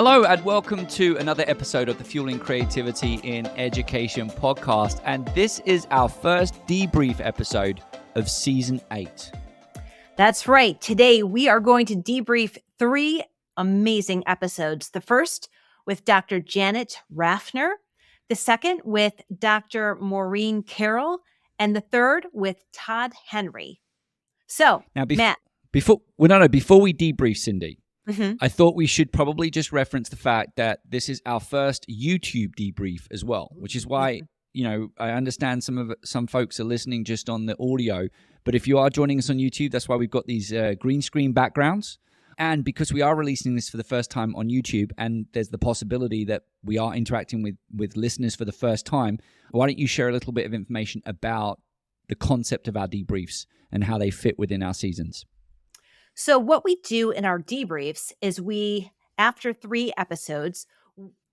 Hello and welcome to another episode of the Fueling Creativity in Education podcast. And this is our first debrief episode of season 8. That's right. Today we are going to debrief 3 amazing episodes. The first with Dr. Janet Rafner, the second with Dr. Maureen Carroll, and the third with Todd Henry. So, Now, Matt. Before we debrief, Cyndi, Mm-hmm. I thought we should probably just reference the fact that this is our first YouTube debrief as well, which is why, I understand some folks are listening just on the audio, but if you are joining us on YouTube, that's why we've got these green screen backgrounds. And because we are releasing this for the first time on YouTube, and there's the possibility that we are interacting with listeners for the first time, why don't you share a little bit of information about the concept of our debriefs and how they fit within our seasons? So what we do in our debriefs is after 3 episodes,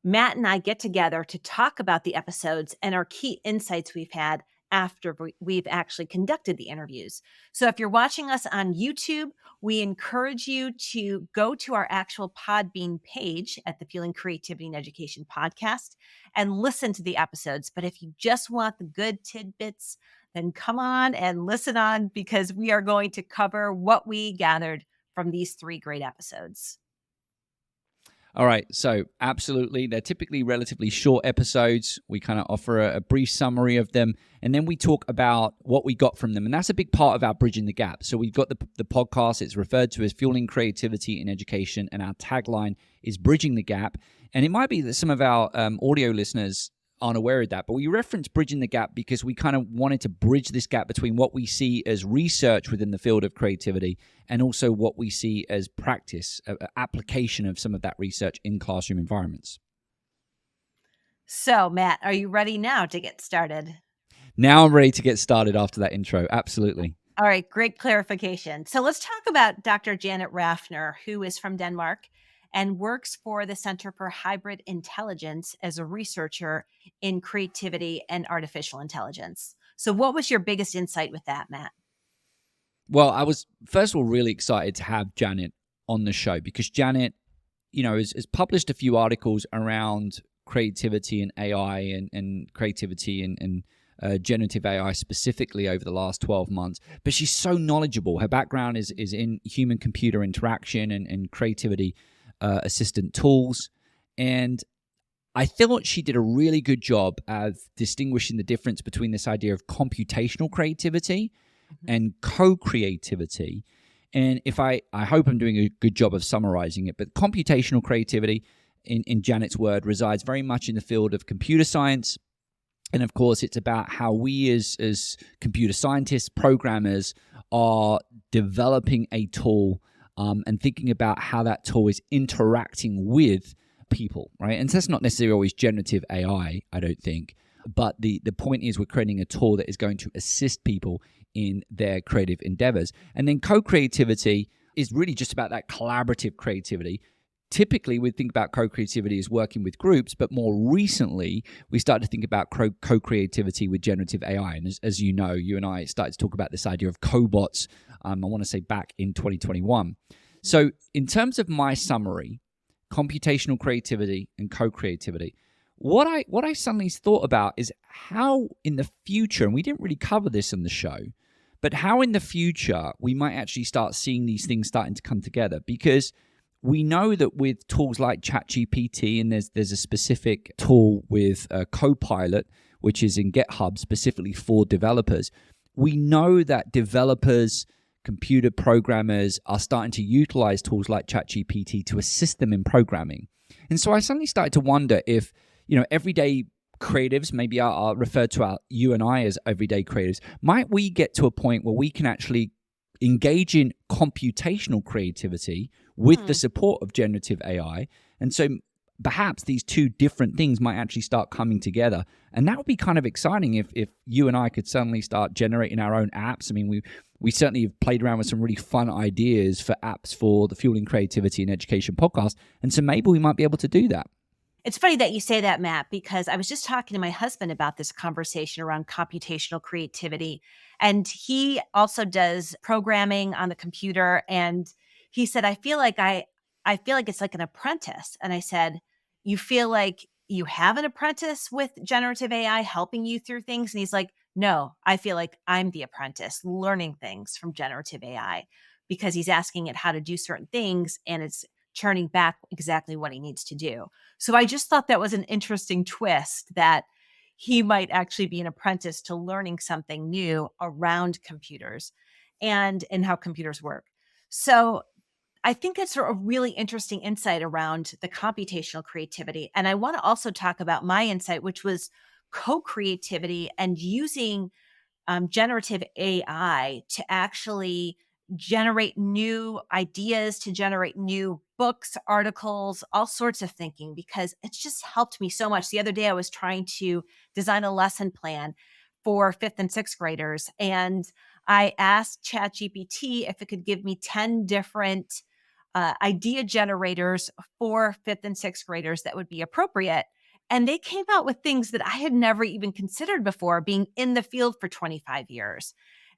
Matt and I get together to talk about the episodes and our key insights we've had after we've actually conducted the interviews. So if you're watching us on YouTube, we encourage you to go to our actual Podbean page at the Fueling Creativity and Education podcast and listen to the episodes. But if you just want the good tidbits, then come on and listen on, because we are going to cover what we gathered from these 3 great episodes. All right, so absolutely. They're typically relatively short episodes. We kind of offer a brief summary of them, and then we talk about what we got from them. And that's a big part of our Bridging the Gap. So we've got the podcast. It's referred to as Fueling Creativity in Education, and our tagline is Bridging the Gap. And it might be that some of our audio listeners aren't aware of that, but we reference Bridging the Gap because we kind of wanted to bridge this gap between what we see as research within the field of creativity and also what we see as practice, application of some of that research in classroom environments. So, Matt, are you ready now to get started? Now I'm ready to get started after that intro. Absolutely. All right, great clarification. So let's talk about Dr. Janet Rafner, who is from Denmark and works for the Center for Hybrid Intelligence as a researcher in creativity and artificial intelligence. So what was your biggest insight with that, Matt? Well, I was, first of all, really excited to have Janet on the show because Janet, has published a few articles around creativity and AI and creativity and generative AI specifically over the last 12 months. But she's so knowledgeable. Her background is in human-computer interaction and creativity assistant tools. And I thought she did a really good job of distinguishing the difference between this idea of computational creativity and co-creativity. And if I hope I'm doing a good job of summarizing it, but computational creativity, in Janet's word, resides very much in the field of computer science. And of course, it's about how we as computer scientists, programmers, are developing a tool and thinking about how that tool is interacting with people, right? And so that's not necessarily always generative AI, I don't think. But the point is we're creating a tool that is going to assist people in their creative endeavors. And then co-creativity is really just about that collaborative creativity. Typically, we think about co-creativity as working with groups, but more recently, we started to think about co-creativity with generative AI. And as you know, you and I started to talk about this idea of cobots, I want to say back in 2021. So in terms of my summary, computational creativity and co-creativity, what I suddenly thought about is how in the future, and we didn't really cover this in the show, but how in the future we might actually start seeing these things starting to come together. Because we know that with tools like ChatGPT, and there's a specific tool with Copilot, which is in GitHub specifically for developers, we know that developers, computer programmers are starting to utilize tools like ChatGPT to assist them in programming. And so I suddenly started to wonder if, everyday creatives, maybe are referred to you and I as everyday creatives, might we get to a point where we can actually engage in computational creativity with the support of generative AI? And so perhaps these two different things might actually start coming together. And that would be kind of exciting if you and I could suddenly start generating our own apps. I mean, we certainly have played around with some really fun ideas for apps for the Fueling Creativity and Education podcast. And so maybe we might be able to do that. It's funny that you say that, Matt, because I was just talking to my husband about this conversation around computational creativity. And he also does programming on the computer. And he said, I feel like I I feel like it's like an apprentice. And I said, you feel like you have an apprentice with generative AI helping you through things? And he's like, no, I feel like I'm the apprentice learning things from generative AI, because he's asking it how to do certain things and it's churning back exactly what he needs to do. So I just thought that was an interesting twist, that he might actually be an apprentice to learning something new around computers and how computers work. So I think that's a really interesting insight around the computational creativity. And I want to also talk about my insight, which was co-creativity and using generative AI to actually generate new ideas, to generate new books, articles, all sorts of thinking, because it's just helped me so much. The other day, I was trying to design a lesson plan for fifth and sixth graders, and I asked ChatGPT if it could give me 10 different idea generators for fifth and sixth graders that would be appropriate. And they came out with things that I had never even considered before, being in the field for 25 years.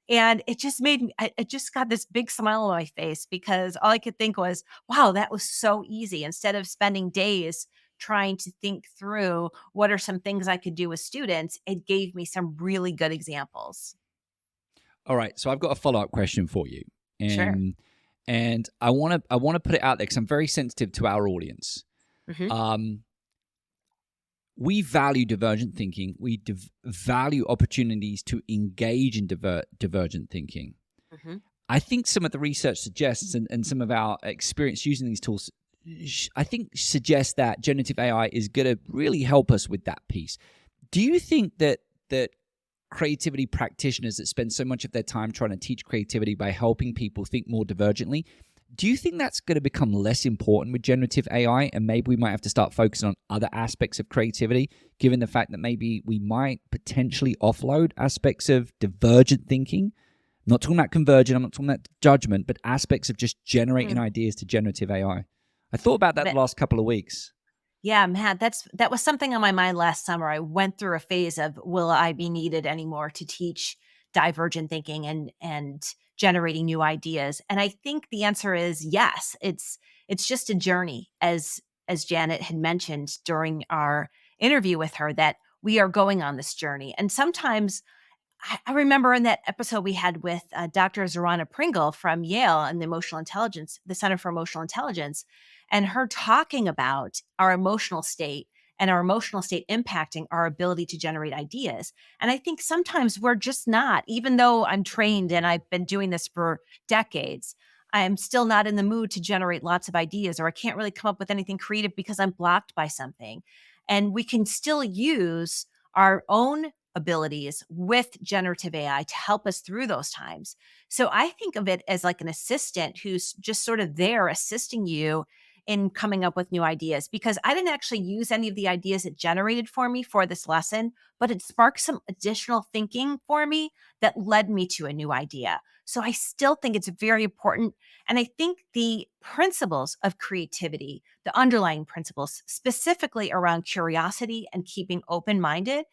And it just made me, I just got this big smile on my face, because all I could think was, wow, that was so easy. Instead of spending days trying to think through what are some things I could do with students, it gave me some really good examples. All right, so I've got a follow-up question for you, Sure. and I want to put it out there because I'm very sensitive to our audience. Hmm. Um, we value divergent thinking. We value opportunities to engage in divergent thinking. Hmm. I think some of the research suggests, and some of our experience using these tools, I think suggests that generative AI is going to really help us with that piece. Do you think that creativity practitioners that spend so much of their time trying to teach creativity by helping people think more divergently, do you think that's going to become less important with generative AI, and maybe we might have to start focusing on other aspects of creativity, given the fact that maybe we might potentially offload aspects of divergent thinking? I'm not talking about convergent, I'm not talking about judgment, but aspects of just generating ideas to generative AI. I thought about that the last couple of weeks. Yeah, man, that was something on my mind last summer. I went through a phase of, will I be needed anymore to teach divergent thinking and generating new ideas? And I think the answer is yes. It's just a journey, as Janet had mentioned during our interview with her, that we are going on this journey. And sometimes I remember in that episode we had with Dr. Zorana Pringle from Yale and the Emotional Intelligence, the Center for Emotional Intelligence, and her talking about our emotional state and our emotional state impacting our ability to generate ideas. And I think sometimes we're just not, even though I'm trained and I've been doing this for decades, I am still not in the mood to generate lots of ideas, or I can't really come up with anything creative because I'm blocked by something. And we can still use our own abilities with generative AI to help us through those times. So I think of it as like an assistant who's just sort of there assisting you in coming up with new ideas, because I didn't actually use any of the ideas it generated for me for this lesson, but it sparked some additional thinking for me that led me to a new idea. So I still think it's very important. And I think the principles of creativity, the underlying principles, specifically around curiosity and keeping open minded,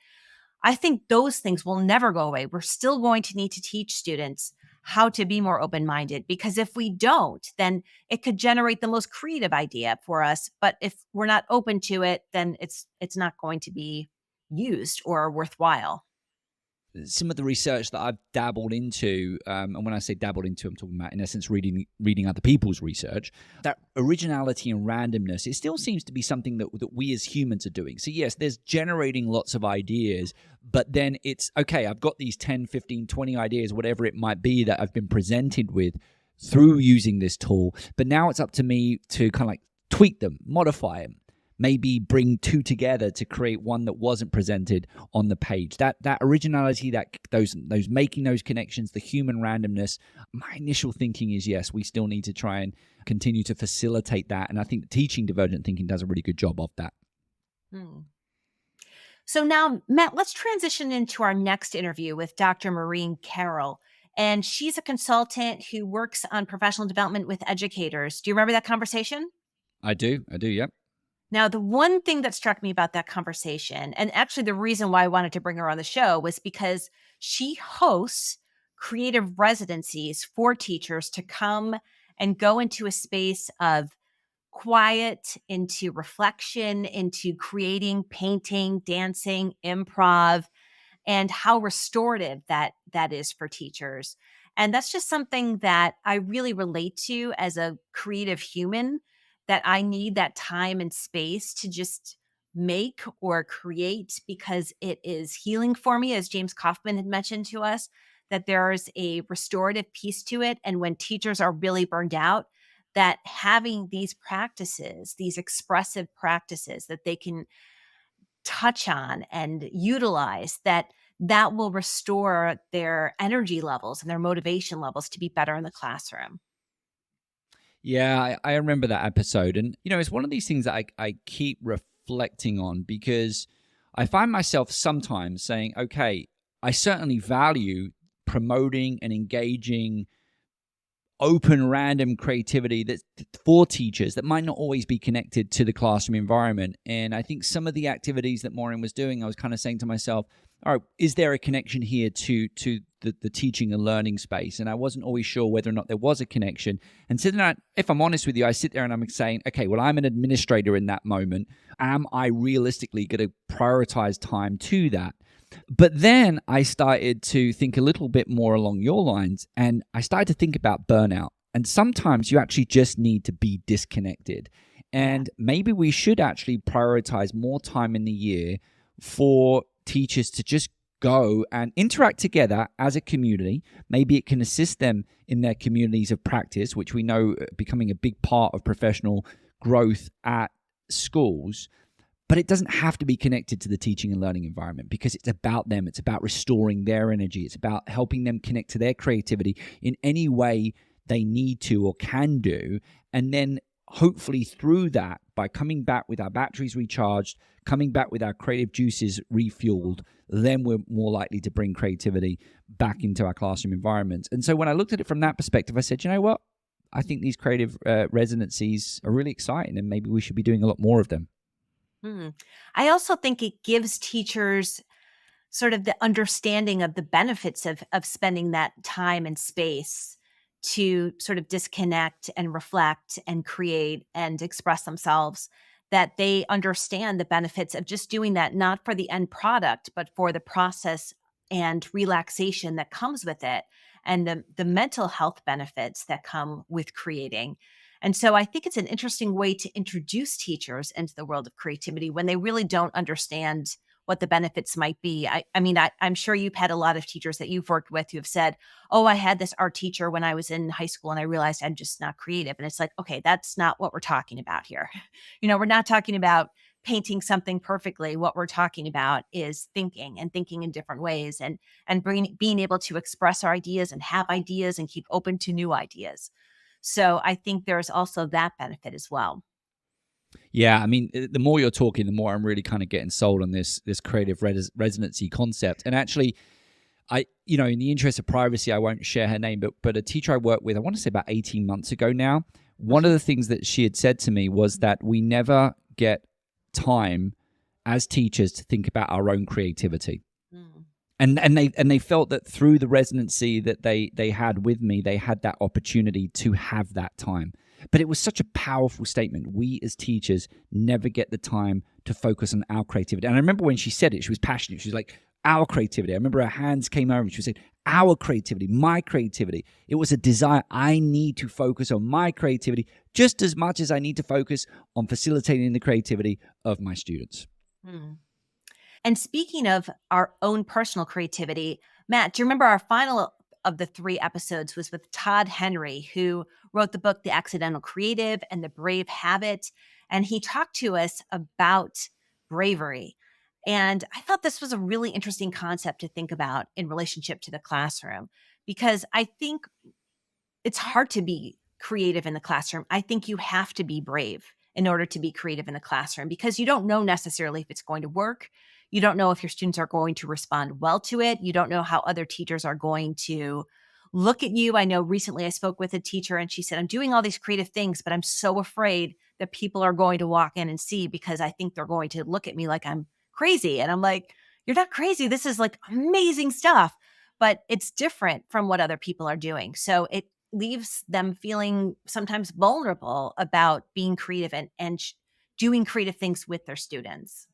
I think those things will never go away. We're still going to need to teach students how to be more open minded, because if we don't, then it could generate the most creative idea for us. But if we're not open to it, then it's not going to be used or worthwhile. Some of the research that I've dabbled into, and when I say dabbled into, I'm talking about, in essence, reading other people's research, that originality and randomness, it still seems to be something that we as humans are doing. So yes, there's generating lots of ideas, but then it's, okay, I've got these 10, 15, 20 ideas, whatever it might be that I've been presented with through using this tool. But now it's up to me to kind of like tweak them, modify them, maybe bring two together to create one that wasn't presented on the page. That originality, that those making those connections, the human randomness. My initial thinking is, yes, we still need to try and continue to facilitate that. And I think teaching divergent thinking does a really good job of that. Hmm. So now, Matt, let's transition into our next interview with Dr. Maureen Carroll. And she's a consultant who works on professional development with educators. Do you remember that conversation? I do, yep. Now, the one thing that struck me about that conversation, and actually the reason why I wanted to bring her on the show, was because she hosts creative residencies for teachers to come and go into a space of quiet, into reflection, into creating, painting, dancing, improv, and how restorative that is for teachers. And that's just something that I really relate to as a creative human, that I need that time and space to just make or create, because it is healing for me, as James Kaufman had mentioned to us, that there's a restorative piece to it. And when teachers are really burned out, that having these practices, these expressive practices that they can touch on and utilize, that will restore their energy levels and their motivation levels to be better in the classroom. Yeah, I remember that episode. And, it's one of these things that I keep reflecting on, because I find myself sometimes saying, okay, I certainly value promoting and engaging open, random creativity that's for teachers that might not always be connected to the classroom environment. And I think some of the activities that Maureen was doing, I was kind of saying to myself, all right, is there a connection here to the teaching and learning space? And I wasn't always sure whether or not there was a connection. And so then, if I'm honest with you, I sit there and I'm saying, okay, well, I'm an administrator in that moment. Am I realistically going to prioritize time to that? But then I started to think a little bit more along your lines, and I started to think about burnout. And sometimes you actually just need to be disconnected. And maybe we should actually prioritize more time in the year for teachers to just go and interact together as a community. Maybe it can assist them in their communities of practice, which we know becoming a big part of professional growth at schools. But it doesn't have to be connected to the teaching and learning environment, because it's about them. It's about restoring their energy. It's about helping them connect to their creativity in any way they need to or can do. And then hopefully through that, by coming back with our batteries recharged, coming back with our creative juices refueled, then we're more likely to bring creativity back into our classroom environments. And so when I looked at it from that perspective, I said, you know what? I think these creative residencies are really exciting, and maybe we should be doing a lot more of them. I also think it gives teachers sort of the understanding of the benefits of spending that time and space to sort of disconnect and reflect and create and express themselves, that they understand the benefits of just doing that, not for the end product, but for the process and relaxation that comes with it, and the mental health benefits that come with creating. And so I think it's an interesting way to introduce teachers into the world of creativity when they really don't understand what the benefits might be. I'm sure you've had a lot of teachers that you've worked with who have said, oh, I had this art teacher when I was in high school and I realized I'm just not creative. And it's like, okay, that's not what we're talking about here. We're not talking about painting something perfectly. What we're talking about is thinking, and thinking in different ways, and being able to express our ideas and have ideas and keep open to new ideas. So I think there's also that benefit as well. Yeah, I mean, the more you're talking, the more I'm really kind of getting sold on this creative residency concept. And actually, in the interest of privacy, I won't share her name, but a teacher I worked with, I want to say about 18 months ago now, one of the things that she had said to me was that we never get time as teachers to think about our own creativity. And they felt that through the residency that they had with me, they had that opportunity to have that time. But it was such a powerful statement. We as teachers never get the time to focus on our creativity. And I remember when she said it, she was passionate. She was like, our creativity. I remember her hands came over and she was saying, our creativity, my creativity. It was a desire. I need to focus on my creativity just as much as I need to focus on facilitating the creativity of my students. And speaking of our own personal creativity, Matt, do you remember our final of the 3 episodes was with Todd Henry, who wrote the book, The Accidental Creative and The Brave Habit. And he talked to us about bravery. And I thought this was a really interesting concept to think about in relationship to the classroom, because I think it's hard to be creative in the classroom. I think you have to be brave in order to be creative in the classroom, because you don't know necessarily if it's going to work. You don't know if your students are going to respond well to it. You don't know how other teachers are going to look at you. I know recently I spoke with a teacher and she said, I'm doing all these creative things, but I'm so afraid that people are going to walk in and see, because I think they're going to look at me like I'm crazy. And I'm like, you're not crazy. This is like amazing stuff, but it's different from what other people are doing. So leaves them feeling sometimes vulnerable about being creative and doing creative things with their students.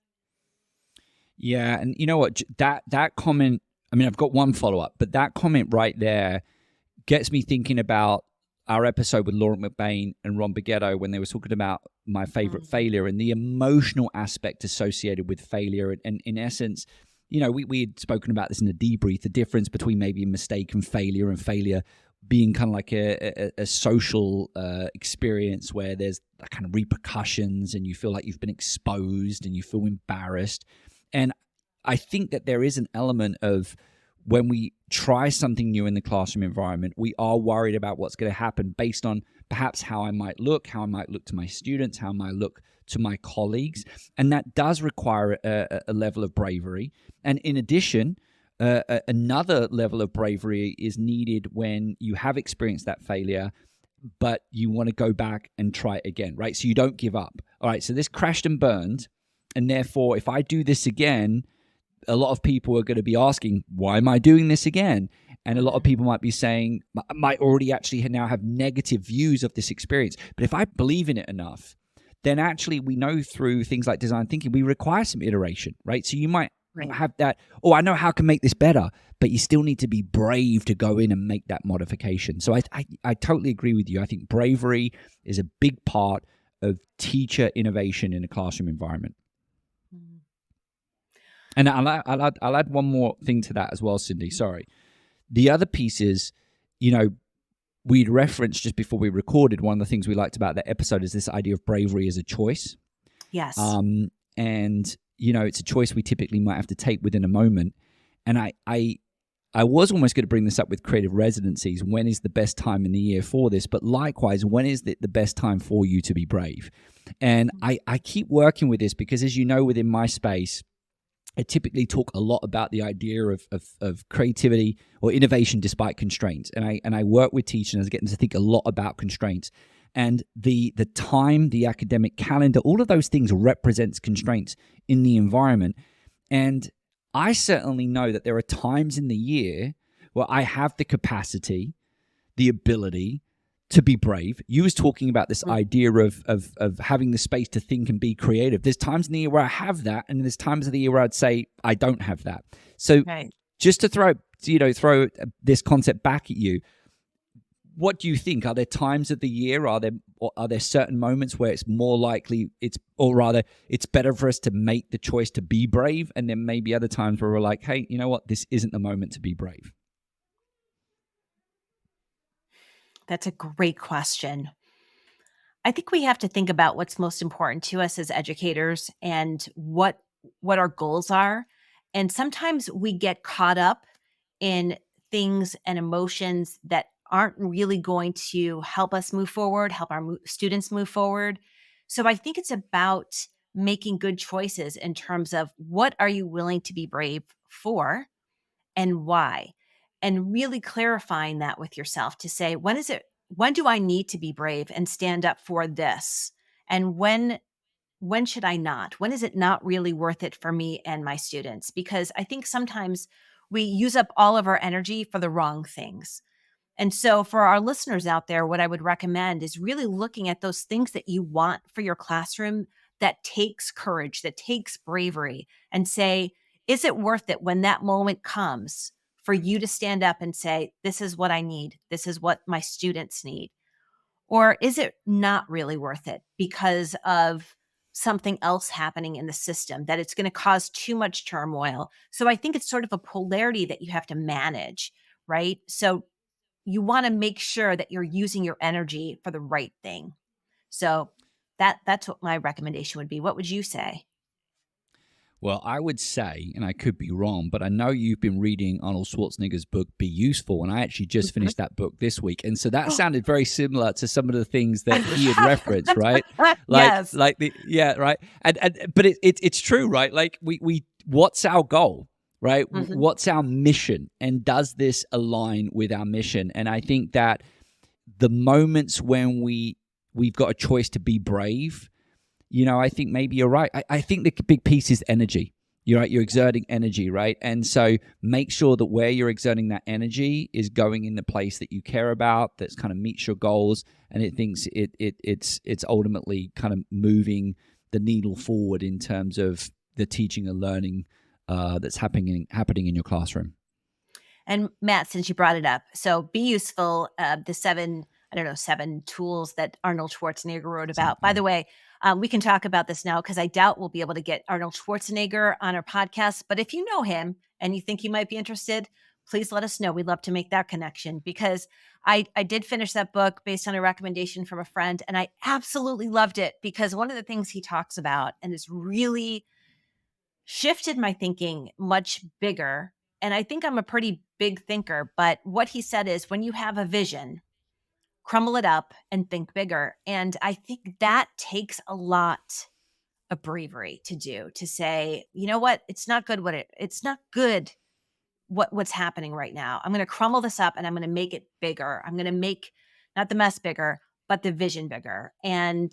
Yeah, and you know what? That comment. I mean, I've got one follow up, but that comment right there gets me thinking about our episode with Laurent McBain and Ron Beghetto when they were talking about my favorite failure and the emotional aspect associated with failure. And in essence, you know, we had spoken about this in the debrief, the difference between maybe a mistake and failure being kind of like a social experience where there's kind of repercussions and you feel like you've been exposed and you feel embarrassed. And I think that there is an element of when we try something new in the classroom environment, we are worried about what's going to happen based on perhaps how I might look to my students, how I might look to my colleagues. And that does require a level of bravery. And in addition, another level of bravery is needed when you have experienced that failure, but you want to go back and try it again, right? So you don't give up. All right, so this crashed and burned. And therefore, if I do this again, a lot of people are going to be asking, why am I doing this again? And a lot of people might be saying, might already actually now have negative views of this experience. But if I believe in it enough, then actually we know through things like design thinking, we require some iteration, right? So you might have that, oh, I know how I can make this better, but you still need to be brave to go in and make that modification. So I totally agree with you. I think bravery is a big part of teacher innovation in a classroom environment. And I'll add one more thing to that as well, Cyndi. Sorry. The other piece is, you know, we'd referenced just before we recorded, one of the things we liked about that episode is this idea of bravery as a choice. Yes. And, you know, it's a choice we typically might have to take within a moment. And I was almost going to bring this up with creative residencies. When is the best time in the year for this? But likewise, when is the best time for you to be brave? And I keep working with this because, as you know, within my space, I typically talk a lot about the idea of creativity or innovation despite constraints. And I work with teachers and I was getting to think a lot about constraints. And the time, the academic calendar, all of those things represents constraints in the environment. And I certainly know that there are times in the year where I have the capacity, the ability to be brave. You was talking about this idea of having the space to think and be creative. There's times in the year where I have that, and there's times of the year where I'd say I don't have that. So just to throw this concept back at you, what do you think? Are there times of the year? Are there certain moments where it's more likely it's better for us to make the choice to be brave, and then maybe other times where we're like, hey, you know what? This isn't the moment to be brave. That's a great question. I think we have to think about what's most important to us as educators and what our goals are. And sometimes we get caught up in things and emotions that aren't really going to help us move forward, help our students move forward. So I think it's about making good choices in terms of what are you willing to be brave for and why, and really clarifying that with yourself to say, when do I need to be brave and stand up for this? And when should I not? When is it not really worth it for me and my students? Because I think sometimes we use up all of our energy for the wrong things. And so for our listeners out there, what I would recommend is really looking at those things that you want for your classroom that takes courage, that takes bravery, and say, is it worth it when that moment comes for you to stand up and say, this is what I need, this is what my students need? Or is it not really worth it because of something else happening in the system, that it's going to cause too much turmoil? So I think it's sort of a polarity that you have to manage, right? So you want to make sure that you're using your energy for the right thing. So that's what my recommendation would be. What would you say? Well, I would say, and I could be wrong, but I know you've been reading Arnold Schwarzenegger's book, Be Useful, and I actually just finished that book this week. And so that sounded very similar to some of the things that he had referenced, right? Yes. Right. But it's true, right? Like we what's our goal, right? What's our mission? And does this align with our mission? And I think that the moments when we've got a choice to be brave, you know, I think maybe you're right. I think the big piece is energy. You're exerting energy, right? And so make sure that where you're exerting that energy is going in the place that you care about, that's kind of meets your goals, and it thinks it's ultimately kind of moving the needle forward in terms of the teaching and learning that's happening in your classroom. And Matt, since you brought it up, so be useful. The 7 tools that Arnold Schwarzenegger wrote about. By the way, we can talk about this now because I doubt we'll be able to get Arnold Schwarzenegger on our podcast. But if you know him and you think he might be interested, please let us know. We'd love to make that connection, because I did finish that book based on a recommendation from a friend, and I absolutely loved it, because one of the things he talks about, and has really shifted my thinking much bigger, and I think I'm a pretty big thinker, but what he said is, when you have a vision, crumble it up and think bigger. And I think that takes a lot of bravery to do, to say, you know what, it's not good what's happening right now. I'm going to crumble this up and I'm going to make it bigger. I'm going to make not the mess bigger, but the vision bigger. And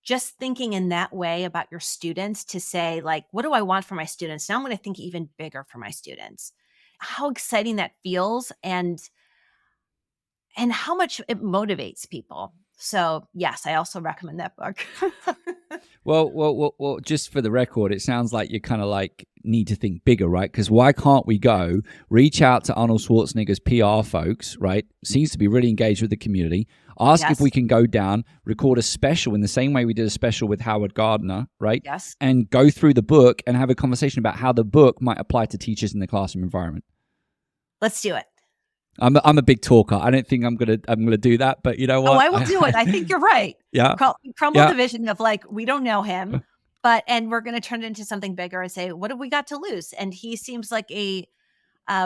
just thinking in that way about your students, to say, like, what do I want for my students? Now I'm going to think even bigger for my students. How exciting that feels, and how much it motivates people. So yes, I also recommend that book. Well, just for the record, it sounds like you kind of like need to think bigger, right? Because why can't we go reach out to Arnold Schwarzenegger's PR folks, right? Seems to be really engaged with the community. Ask if we can go down, record a special in the same way we did a special with Howard Gardner, right? Yes. And go through the book and have a conversation about how the book might apply to teachers in the classroom environment. Let's do it. I'm a big talker. I don't think I'm gonna do that, but you know what? Oh, I will do it. I think you're right. Yeah. Crumble the vision of, like, we don't know him, and we're going to turn it into something bigger and say, what have we got to lose? And he seems like a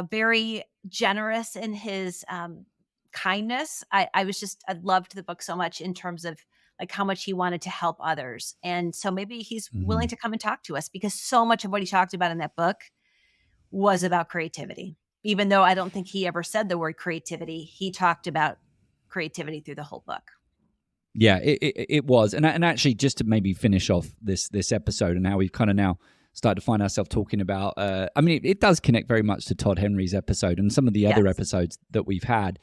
very generous in his kindness. I loved the book so much in terms of like how much he wanted to help others. And so maybe he's willing to come and talk to us, because so much of what he talked about in that book was about creativity. Even though I don't think he ever said the word creativity, he talked about creativity through the whole book. Yeah, it was. And actually, just to maybe finish off this episode and how we've kind of now started to find ourselves talking about, I mean, it does connect very much to Todd Henry's episode and some of the other episodes that we've had.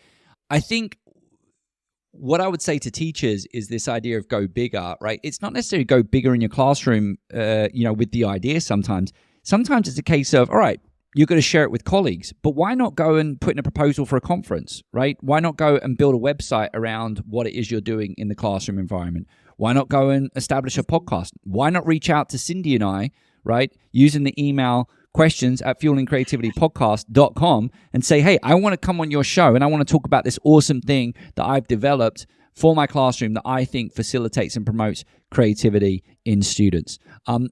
I think what I would say to teachers is this idea of go bigger, right? It's not necessarily go bigger in your classroom, with the idea sometimes. Sometimes it's a case of, all right, you're going to share it with colleagues, but why not go and put in a proposal for a conference, right? Why not go and build a website around what it is you're doing in the classroom environment? Why not go and establish a podcast? Why not reach out to Cyndi and I, right, using the email questions@fuelingcreativitypodcast.com and say, hey, I want to come on your show and I want to talk about this awesome thing that I've developed for my classroom that I think facilitates and promotes creativity in students.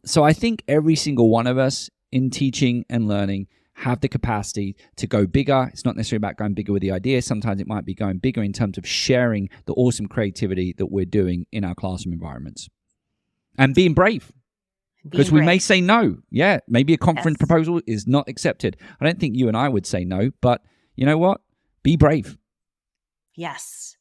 So I think every single one of us in teaching and learning have the capacity to go bigger. It's not necessarily about going bigger with the idea. Sometimes it might be going bigger in terms of sharing the awesome creativity that we're doing in our classroom environments. And being brave. Because we may say no. Yeah, maybe a conference proposal is not accepted. I don't think you and I would say no, but you know what? Be brave. Yes.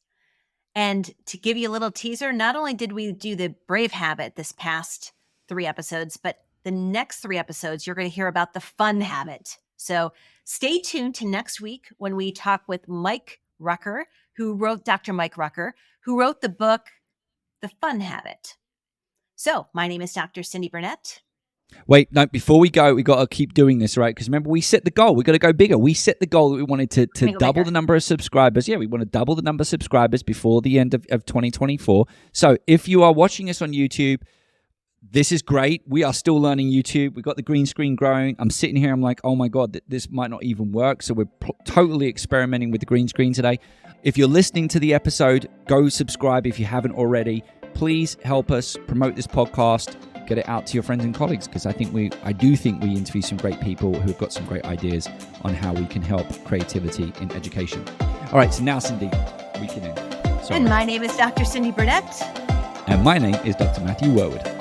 And to give you a little teaser, not only did we do the brave habit this past 3 episodes, but the next 3 episodes, you're going to hear about the fun habit. So stay tuned to next week when we talk with Dr. Mike Rucker, who wrote the book, The Fun Habit. So my name is Dr. Cyndi Burnett. Wait, no, before we go, we got to keep doing this, right? Because remember, we set the goal. We got to go bigger. We set the goal that we wanted to double the number of subscribers. Yeah, we want to double the number of subscribers before the end of 2024. So if you are watching us on YouTube, this is great. We are still learning YouTube. We've got the green screen growing. I'm sitting here. I'm like, oh my God, this might not even work. So we're totally experimenting with the green screen today. If you're listening to the episode, go subscribe if you haven't already. Please help us promote this podcast. Get it out to your friends and colleagues, because I do think we interview some great people who've got some great ideas on how we can help creativity in education. All right, so now, Cyndi, we can end. And my name is Dr. Cyndi Burnett. And my name is Dr. Matthew Worwood.